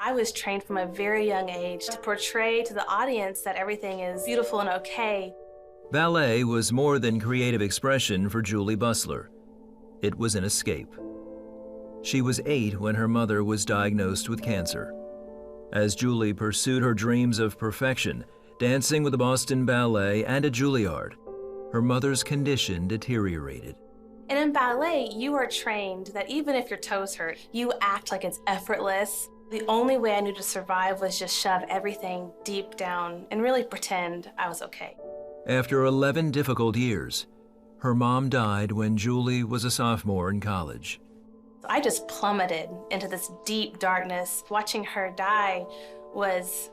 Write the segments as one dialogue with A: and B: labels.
A: I was trained from a very young age to portray to the audience that everything is beautiful and okay.
B: Ballet was more than creative expression for Julie Busler. It was an escape. She was 8 when her mother was diagnosed with cancer. As Julie pursued her dreams of perfection, dancing with the Boston Ballet and at Juilliard, her mother's condition deteriorated.
A: And in ballet, you are trained that even if your toes hurt, you act like it's effortless. The only way I knew to survive was just shove everything deep down and really pretend I was okay.
B: After 11 difficult years, her mom died when Julie was a sophomore in college.
A: I just plummeted into this deep darkness. Watching her die was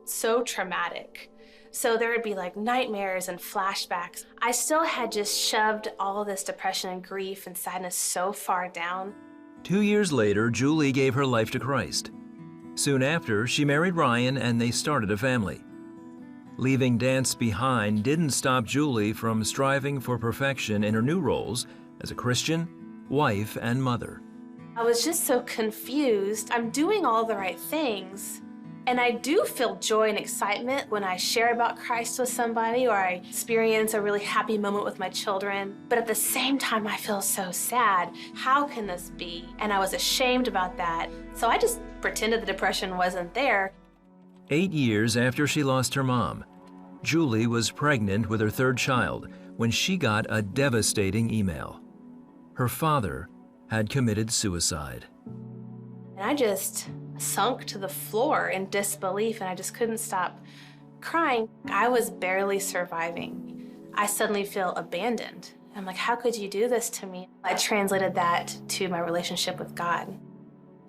A: so traumatic. So there would be like nightmares and flashbacks. I still had just shoved all of this depression and grief and sadness so far down.
B: 2 years later, Julie gave her life to Christ. Soon after, she married Ryan and they started a family. Leaving dance behind didn't stop Julie from striving for perfection in her new roles as a Christian, wife, and mother.
A: I was just so confused. I'm doing all the right things. And I do feel joy and excitement when I share about Christ with somebody or I experience a really happy moment with my children. But at the same time, I feel so sad. How can this be? And I was ashamed about that. So I just pretended the depression wasn't there.
B: 8 years after she lost her mom, Julie was pregnant with her 3rd child when she got a devastating email. Her father had committed suicide.
A: And I just sunk to the floor in disbelief, and I just couldn't stop crying. I was barely surviving. I suddenly feel abandoned. I'm like, how could you do this to me? I translated that to my relationship with God.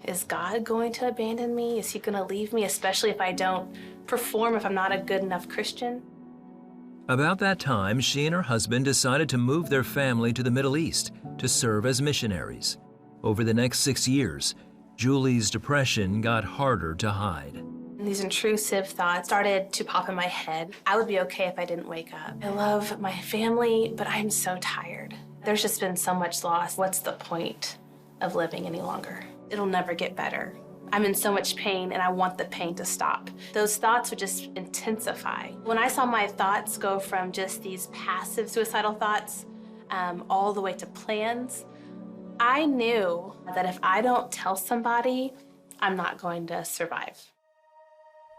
A: Is God going to abandon me? Is he going to leave me, especially if I don't perform, if I'm not a good enough Christian?
B: About that time, she and her husband decided to move their family to the Middle East to serve as missionaries. Over the next 6 years, Julie's depression got harder to hide.
A: And these intrusive thoughts started to pop in my head. I would be okay if I didn't wake up. I love my family, but I'm so tired. There's just been so much loss. What's the point of living any longer? It'll never get better. I'm in so much pain and I want the pain to stop. Those thoughts would just intensify. When I saw my thoughts go from just these passive suicidal thoughts all the way to plans, I knew that if I don't tell somebody, I'm not going to survive.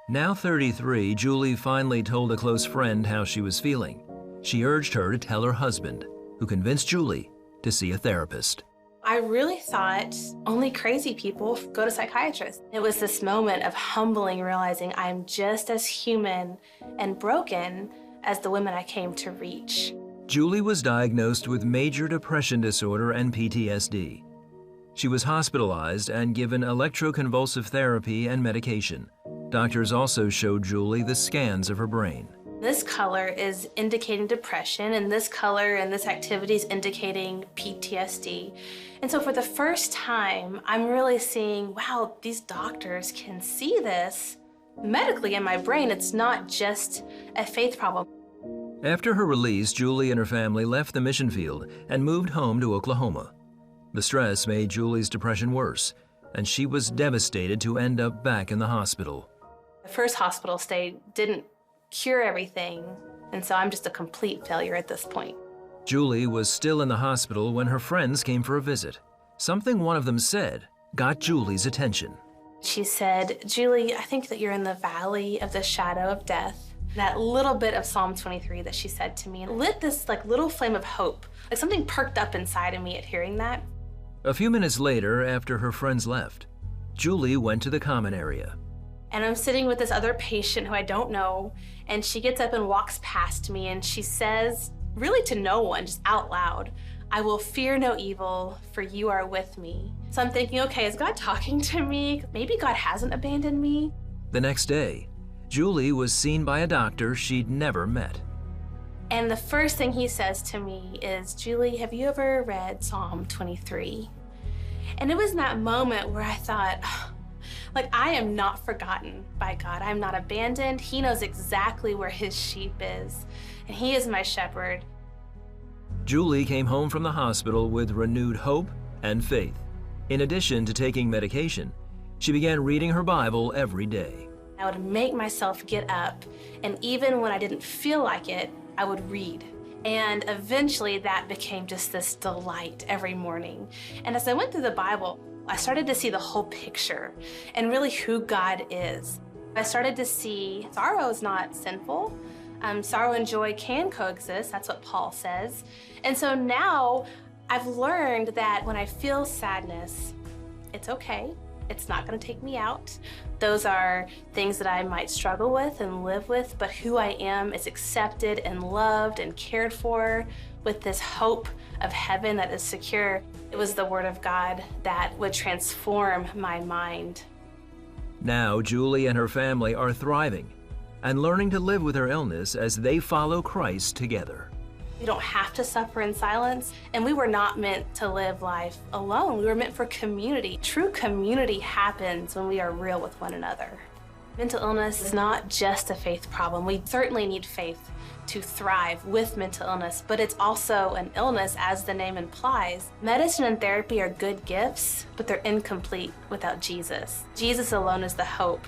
B: Now 33, Julie finally told a close friend how she was feeling. She urged her to tell her husband, who convinced Julie to see a therapist.
A: I really thought only crazy people go to psychiatrists. It was this moment of humbling, realizing I'm just as human and broken as the women I came to reach.
B: Julie was diagnosed with major depression disorder and PTSD. She was hospitalized and given electroconvulsive therapy and medication. Doctors also showed Julie the scans of her brain.
A: This color is indicating depression, and this color and this activity is indicating PTSD. And so for the first time, I'm really seeing, wow, these doctors can see this medically in my brain. It's not just a faith problem.
B: After her release, Julie and her family left the mission field and moved home to Oklahoma. The stress made Julie's depression worse, and she was devastated to end up back in the hospital.
A: The first hospital stay didn't cure everything, and so I'm just a complete failure at this point.
B: Julie was still in the hospital when her friends came for a visit. Something one of them said got Julie's attention.
A: She said, Julie, I think that you're in the valley of the shadow of death. That little bit of Psalm 23 that she said to me lit this little flame of hope. Like something perked up inside of me at hearing that.
B: A few minutes later, after her friends left, Julie went to the common area.
A: And I'm sitting with this other patient who I don't know, and she gets up and walks past me and she says, really to no one, just out loud, I will fear no evil, for you are with me. So I'm thinking, okay, is God talking to me? Maybe God hasn't abandoned me.
B: The next day, Julie was seen by a doctor she'd never met.
A: And the first thing he says to me is, Julie, have you ever read Psalm 23? And it was in that moment where I thought, I am not forgotten by God. I'm not abandoned. He knows exactly where his sheep is, and he is my shepherd.
B: Julie came home from the hospital with renewed hope and faith. In addition to taking medication, She began reading her Bible every day.
A: I would make myself get up, and even when I didn't feel like it, I would read. And eventually that became just this delight every morning. And as I went through the Bible, I started to see the whole picture and really who God is. I started to see sorrow is not sinful. Sorrow and joy can coexist. That's what Paul says. And so now I've learned that when I feel sadness, it's okay. It's not going to take me out. Those are things that I might struggle with and live with, but who I am is accepted and loved and cared for with this hope of heaven that is secure. It was the Word of God that would transform my mind.
B: Now, Julie and her family are thriving and learning to live with her illness as they follow Christ together.
A: We don't have to suffer in silence, and we were not meant to live life alone. We were meant for community. True community happens when we are real with one another. Mental illness is not just a faith problem. We certainly need faith to thrive with mental illness, but it's also an illness, as the name implies. Medicine and therapy are good gifts, but they're incomplete without Jesus. Jesus alone is the hope